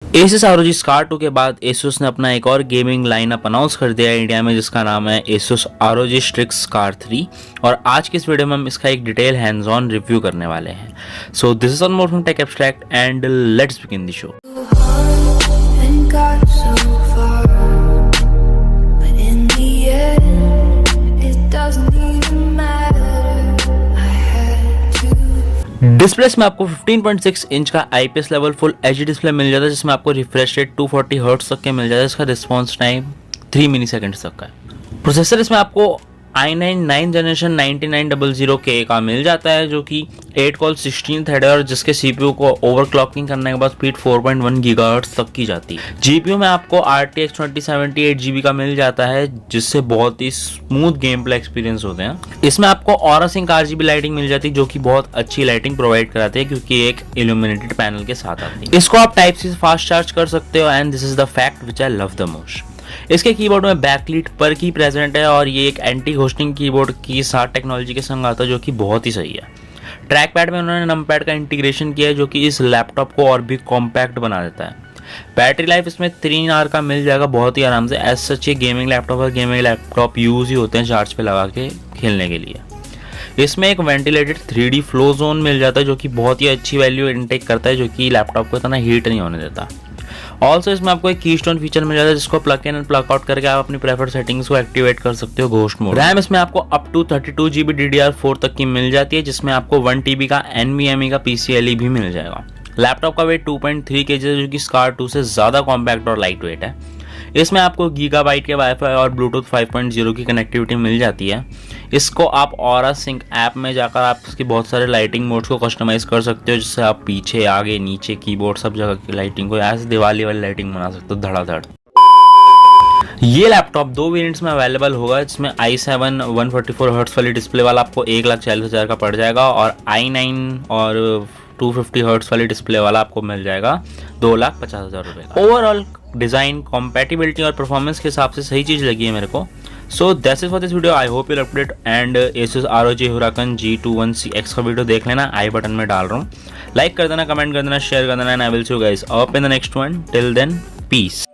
Asus ROG Strix 2 के बाद Asus ने अपना एक और गेमिंग लाइनअप अनाउंस कर दिया है इंडिया में, जिसका नाम है Asus ROG Strix 3। और आज की इस वीडियो में हम इसका एक डिटेल हैंड्स ऑन रिव्यू करने वाले हैं। So this is Anmol from tech abstract and let's begin the show. Display में आपको 15.6 इंच का IPS level full HD display मिल जाता है, जिसमें आपको रिफ्रेश रेट 240 हर्ट्ज तक के मिल जाता है। इसका रिस्पॉन्स टाइम 3 मिली सेकेंड्स तक का है। प्रोसेसर इसमें आपको i9 9th जनरेशन 9900K का मिल जाता है, जो कि 8 कोर 16 थ्रेड है और जिसके CPU को ओवरक्लॉकिंग करने के बाद स्पीड 4.1 गीगाहर्ट्ज तक की जाती है। GPU में आपको RTX 2070 8GB का मिल जाता है, जिससे बहुत ही स्मूथ गेम प्ले एक्सपीरियंस होते हैं। इसमें आपको ऑरा सिंक RGB लाइटिंग मिल जाती है, जो कि बहुत अच्छी लाइटिंग प्रोवाइड कराती है क्योंकि एक इल्यूमिनेटेड पैनल के साथ आती है। इसको आप टाइप सी से फास्ट चार्ज कर सकते हो and this is the fact which I love the most. इसके कीबोर्ड में बैकलीट पर की प्रेजेंट है और ये एक एंटी घोस्टिंग कीबोर्ड की साथ टेक्नोलॉजी के संग आता है, जो कि बहुत ही सही है। ट्रैक पैड में उन्होंने नंपैड का इंटीग्रेशन किया है, जो कि इस लैपटॉप को और भी कॉम्पैक्ट बना देता है। बैटरी लाइफ इसमें 3 आवर का मिल जाएगा बहुत ही आराम से। एज सच ये गेमिंग लैपटॉप यूज ही होते हैं चार्ज पे लगा के खेलने के लिए। इसमें एक वेंटिलेटेड 3D फ्लो जोन मिल जाता है, जो कि बहुत ही अच्छी वैल्यू इनटेक करता है, जो कि लैपटॉप को इतना हीट नहीं होने देता। ऑल्सो इसमें आपको एक कीस्टोन फीचर मिल जाता है, जिसको plug in and plug out करके आप अपनी प्रेफर्ड सेटिंग्स को एक्टिवेट कर सकते हो घोस्ट मोड। रैम इसमें आपको अप टू 32GB DDR4 तक की मिल जाती है, जिसमें आपको 1TB का NVMe का PCIe भी मिल जाएगा। लैपटॉप का वेट 2.3 kg है, जो कि Strix 2 से ज़्यादा कॉम्पैक्ट और लाइट वेट है। इसमें आपको गीगाबाइट के वाईफाई और ब्लूटूथ 5.0 की कनेक्टिविटी मिल जाती है। इसको आप ऑरा सिंक ऐप में जाकर आप इसके बहुत सारे लाइटिंग मोड्स को कस्टमाइज कर सकते हो, जिससे आप पीछे आगे नीचे कीबोर्ड सब जगह की लाइटिंग को ऐसे दिवाली वाली लाइटिंग बना सकते हो धड़ाधड़। ये लैपटॉप 2 वेरिएंट्स में अवेलेबल होगा, जिसमें i7 144 हर्ट्ज वाली डिस्प्ले वाला आपको 1,40,000 का पड़ जाएगा और i9 और 250 हर्ट्ज वाली डिस्प्ले वाला आपको मिल जाएगा 2,50,000 रुपये का। ओवरऑल डिज़ाइन, कॉम्पैटिबिलिटी और परफॉर्मेंस के हिसाब से सही चीज़ लगी है मेरे को। So that's it for this video. I hope you update and Asus ROG Huracan G21CX का वीडियो देख लेना, आई बटन में डाल रहा हूँ। लाइक कर देना, कमेंट कर देना, शेयर कर देना and I will see you guys up in the next one. Till then piece.